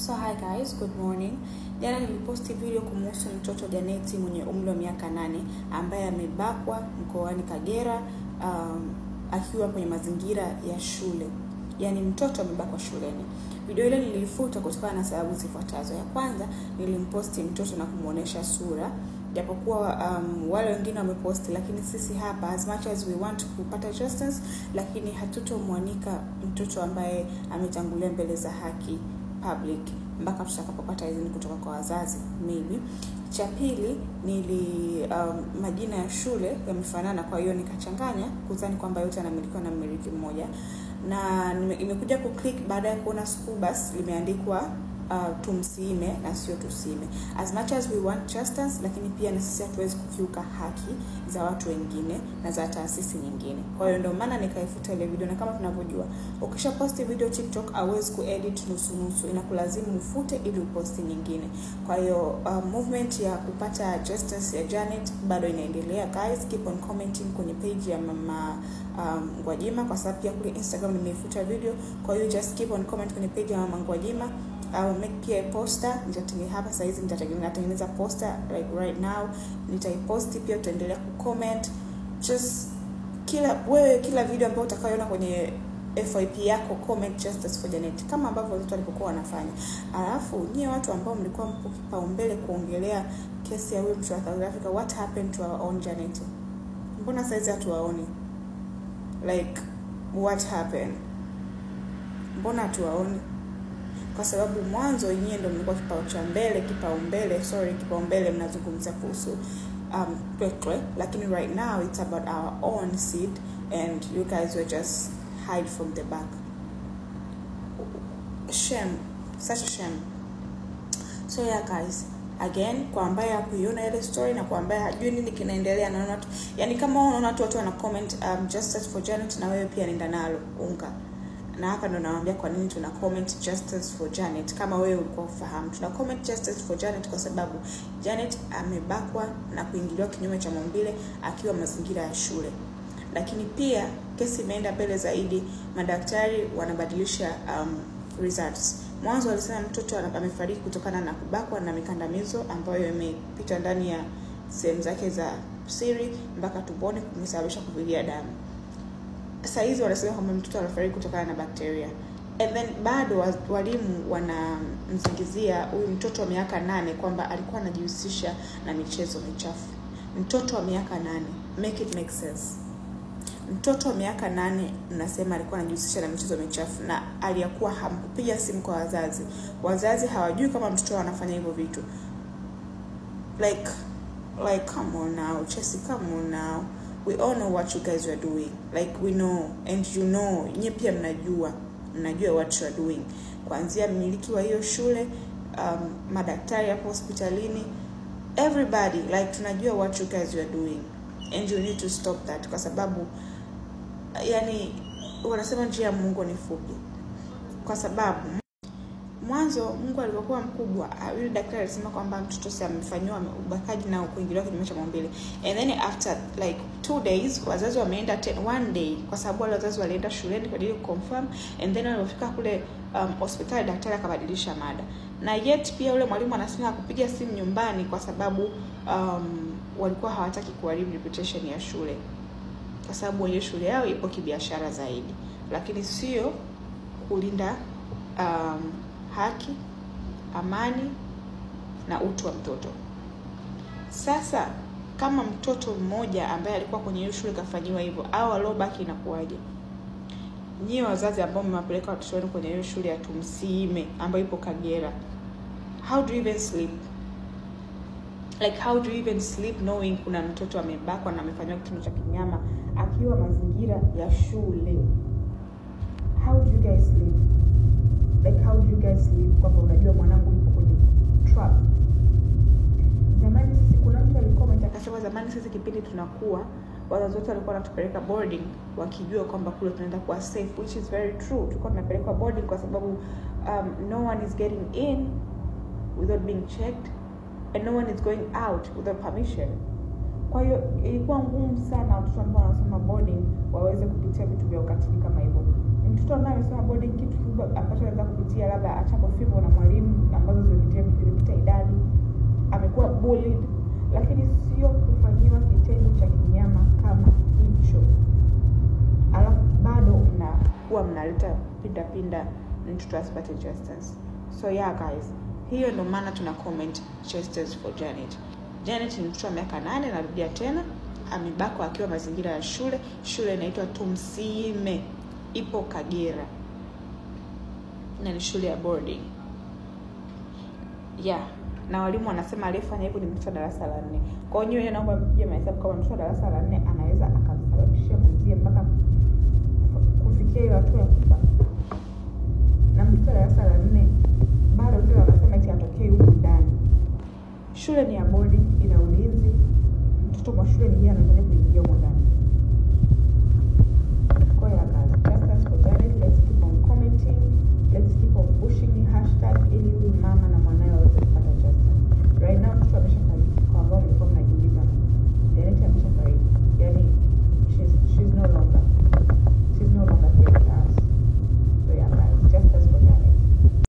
So hi guys, good morning. Jana niliposti video kumhusu mtoto Janeti mwenye umri wa miaka 8 ambaye amebakwa mkoani Kagera akiwa kwenye mazingira ya shule. Yaani mtoto amebakwa shuleni. Video ile niliifuta kutokana na sababu zifuatazo. Ya kwanza, nilimposti mtoto na kumuonesha sura. Japokuwa wale wengine wameposti, lakini sisi hapa as much as we want kupata justice, lakini hatutomwanika mtoto ambaye ametangulia mbele za haki public mpaka tutakapopata idhini kutoka kwa wazazi maybe. Cha pili, majina ya shule yamefanana, kwa hiyo nikachanganya kudhani kwamba yote yanamilikiwa na mmiliki mmoja, na imekuja kuclick baada ya kuona school bus limeandikwa tumsiime na sio tusime. As much as we want justice, lakini pia na sisi hatuwezi kukiuka haki za watu wengine na za taasisi nyingine. Kwa hiyo ndio maana nikaifuta ile video, na kama tunavyojua ukisha post video TikTok hauwezi kuedit nusu, inakulazimu ufute ili uposti nyingine. Kwa hiyo movement ya kupata justice ya Janet bado inaendelea. Guys, keep on commenting kwenye page ya Mama Gwajima, kwa sababu pia kule Instagram nimeifuta video. Kwa hiyo just keep on comment kwenye page ya Mama Gwajima. I will make a poster. Nitatengeneza hapa sasa hizi, nitatengeneza poster like right now. Nitaiposti pia, tutaendelea kucomment. Just kila video ambayo utakayoona kwenye FYP yako comment justice for Janet, kama ambavyo watu walipokuwa wanafanya. Alafu nyie watu ambao mlikuwa mpo kipaumbele kuongelea kesi ya huyo mtu wa South Africa, what happened to our own Janet? Mbona saizi hatuwaoni? Like what happened? Mbona hatuwaoni? Kwa sababu mwanzo nyinyi ndio mlikuwa kipaumbele mnazungumza kuhusu Twetwe, lakini right now it's about our own seat and you guys were just hide from the back. Shame, such a shame. So yeah guys, again, kwa ambaye hakuiona ile story na kwa ambaye hajui nini kinaendelea, na watu yani kama unaona watu wana comment justice for Janet, na wewe pia nenda nalo unga. Na hapa ndo nawaambia kwa nini tuna comment justice for Janet. Kama wewe ulikuwa ufahamu, tuna comment justice for Janet kwa sababu Janet amebakwa na kuingiliwa kinyume cha maumbile akiwa mazingira ya shule. Lakini pia kesi imeenda mbele zaidi, madaktari wanabadilisha results. Mwanzo walisema mtoto amefariki kutokana na kubakwa na mikandamizo ambayo imepita ndani ya sehemu zake za siri mpaka tumboni, kumesababisha kuvuja damu. Sasa hizi wanasema kwamba mtoto anafariki kutokana na bakteria. And then bado walimu wanamzingizia huyu mtoto wa miaka 8 kwamba alikuwa anajihusisha na michezo michafu. Mtoto wa miaka 8, make it make sense. Mtoto wa miaka 8 mnasema alikuwa anajihusisha na michezo michafu, na aliyakuwa hamkupiga simu kwa wazazi. Wazazi hawajui kama mtoto anafanya hivyo vitu. Like come on now, Chelsea, come on now. We all know what you guys were doing. Like we know, and you know, nyie pia mnajua what you are doing. Kuanzia mmiliki wa hiyo shule, madaktari hapo hospitalini, everybody, like tunajua what you guys were doing. And you need to stop that, kwa sababu yani wanasema njia ya Mungu ni fupi. Kwa sababu mwanzo Mungu alipokuwa mkubwa, yule daktari alisema kwamba mtoto si amefanywa ubakaji na kuingiliwa kinyume cha maumbile. And then after like 2 days, wazazi wameenda one day, kwa sababu wale wazazi walienda shuleni kwa ajili confirm, and then walipofika kule hospitali daktari akabadilisha mada. Na yet pia yule mwalimu anasema kupiga simu nyumbani kwa sababu walikuwa hawataki kuharibu reputation ya shule, kwa sababu ile shule yao ipo kibiashara zaidi, lakini sio kulinda haki, amani na utu wa mtoto. Sasa kama mtoto mmoja ambaye alikuwa kwenye hiyo shule kafanywa hivyo, au alobaki inakuaje? Nyie wazazi ambao mmewapeleka watoto wenu kwenye hiyo shule ya Tumsiime ambayo ipo Kagera, how do you even sleep? Like how do you even sleep knowing kuna mtoto amebakwa na amefanywa kitendo cha kinyama akiwa mazingira ya shule? How do you guys sleep? Like how do you guys sleep kwa sababu unajua mwanangu yuko kwenye trap? Zamani sisi, kuna mtu alicomment akasema zamani sisi kipindi tunakuwa wazazi wote walikuwa wanatupeleka boarding wakijua kwamba kule tunaenda kuwa safe, which is very true. Tulikuwa tunapelekwa boarding kwa sababu no one is getting in without being checked, and no one is going out without permission. Kwa hiyo ilikuwa ngumu sana watoto ambao wanasoma boarding waweze kupitia vitu vya ukatili kama hivyo. Mtoto ambaye amesoma boarding, kitu kikubwa ambacho anaweza kupitia labda achapofimbo na mwalimu bullied, lakini sio kufanyiwa kitendo cha kinyama kama hicho. Alafu bado mnakuwa mnaleta pinda mtoto asipate justice. So yeah guys, hiyo ndio maana tuna comment justice for Janet. Janet ni mtoto wa miaka 8, narudia tena, amebakwa akiwa mazingira ya shule. Shule inaitwa Tumsiime, ipo Kagera, na ni shule ya boarding. Yeah, na walimu wanasema aliyefanya hivyo ni mtoto wa darasa la 4. Kwa hiyo yeye naomba mpige mahesabu kama mtoto wa darasa la 4 anaweza akamsababishia mwenzie mpaka kufikia hiyo hatua ya kufa. Na mtoto wa darasa la 4 bado ndio wanasema eti atokee huko ndani. Shule ni ya boarding, ina ulinzi. Mtoto kwa shule ni yeye anafanya